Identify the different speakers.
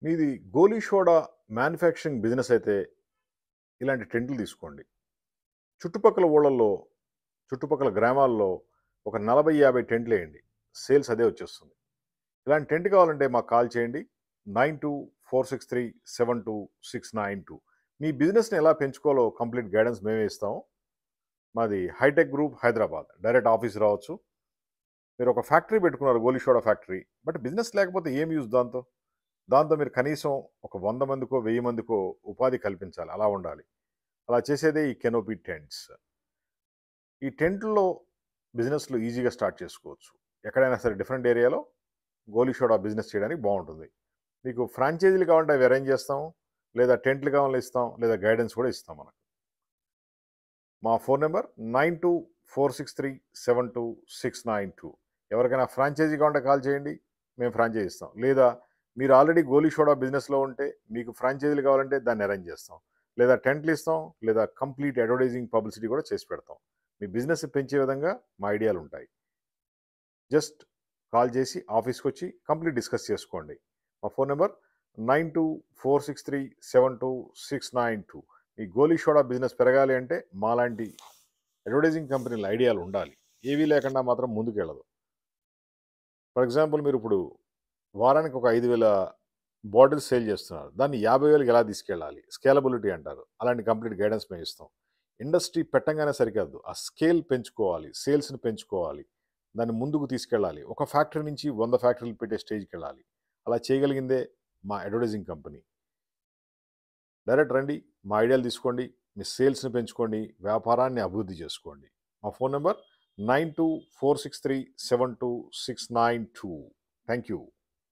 Speaker 1: మీది గోలీ soda manufacturing business అయితే ఇలాంటి టెంట్లు తీసుకోండి. చుట్టుపక్కల ఊళ్ళల్లో, చుట్టుపక్కల గ్రామాల్లో ఒక 40, 50 టెంట్లేయండి. సేల్స్ అదే వచ్చేస్తుంది. ఇలాంటి టెంట్ కావాలంటే మాకు కాల్ చేయండి. 9246372692. మీ బిజినెస్‌ని ఎలా పెంచుకోవాలో కంప్లీట్ గైడెన్స్ మేమే ఇస్తాము. మాది hitech group Hyderabad. Direct office రావచ్చు. మీరు ఒక ఫ్యాక్టరీ పెట్టుకున్నారు గోలీ సోడా ఫ్యాక్టరీ. బట్ బిజినెస్ లేకపోతే ఏం యూజ్ దాంతో? దాంతో మీరు కనీసం ఒక 100 మందికో, 1000 మందికో ఉపాధి కల్పించాలి. అలా ఉండాలి. అలా చేసేదే ఈ కెనోపీ టెంట్స్. ఈ టెంట్‌లో బిజినెస్‌లు ఈజీగా స్టార్ట్ చేసుకోవచ్చు. ఎక్కడైనా సరే డిఫరెంట్ ఏరియాలో గోలీ సోడా బిజినెస్ చేయడానికి బావుంటుంది. మీకు ఫ్రాంచైజీలు కావాలంటే అవి అరేంజ్ చేస్తాం. లేదా టెంట్లు కావాలన్నా ఇస్తాం. లేదా గైడెన్స్ కూడా ఇస్తాం మనకు. మా ఫోన్ నంబర్ 9246372692. ఎవరికైనా ఫ్రాంచైజీ కావాలంటే కాల్ చేయండి. మేము ఫ్రాంచైజీ ఇస్తాం. లేదా మీరు ఆల్రెడీ గోలీ సోడా బిజినెస్‌లో ఉంటే మీకు ఫ్రాంచైజీలు కావాలంటే దాన్ని అరేంజ్ చేస్తాం. లేదా టెంట్లు ఇస్తాం. లేదా కంప్లీట్ అడ్వర్టైజింగ్ పబ్లిసిటీ కూడా చేసి పెడతాం. మీ బిజినెస్ పెంచే విధంగా మా ఐడియాలు ఉంటాయి. జస్ట్ కాల్ చేసి ఆఫీస్‌కొచ్చి కంప్లీట్ డిస్కస్ చేసుకోండి. మా ఫోన్ నంబర్ 9246372692. ఈ గోలీ సోడా బిజినెస్ పెరగాలి అంటే మాలాంటి అడ్వర్టైజింగ్ కంపెనీల ఐడియాలు ఉండాలి. ఏవీ లేకుండా మాత్రం ముందుకెళ్ళదు. ఫర్ ఎగ్జాంపుల్ మీరు ఇప్పుడు వారానికి ఒక 5,000 బాటిల్స్ సేల్ చేస్తున్నారు. దాన్ని 50,000కి ఎలా తీసుకెళ్ళాలి? స్కేలబిలిటీ అంటారు. అలాంటి కంప్లీట్ గైడెన్స్ మేము ఇస్తాం. ఇండస్ట్రీ పెట్టంగానే సరికాదు. ఆ స్కేల్ పెంచుకోవాలి. సేల్స్‌ని పెంచుకోవాలి. దాన్ని ముందుకు తీసుకెళ్ళాలి. ఒక ఫ్యాక్టరీ నుంచి 100 ఫ్యాక్టరీలు పెట్టే స్టేజ్‌కెళ్ళాలి. అలా చేయగలిగిందే మా అడ్వర్టైజింగ్ కంపెనీ. డైరెక్ట్ రండి. మా ఐడియాలు తీసుకోండి. మీ సేల్స్‌ని పెంచుకోండి. వ్యాపారాన్ని అభివృద్ధి చేసుకోండి. మా ఫోన్ నంబర్ 9246372692. Thank you.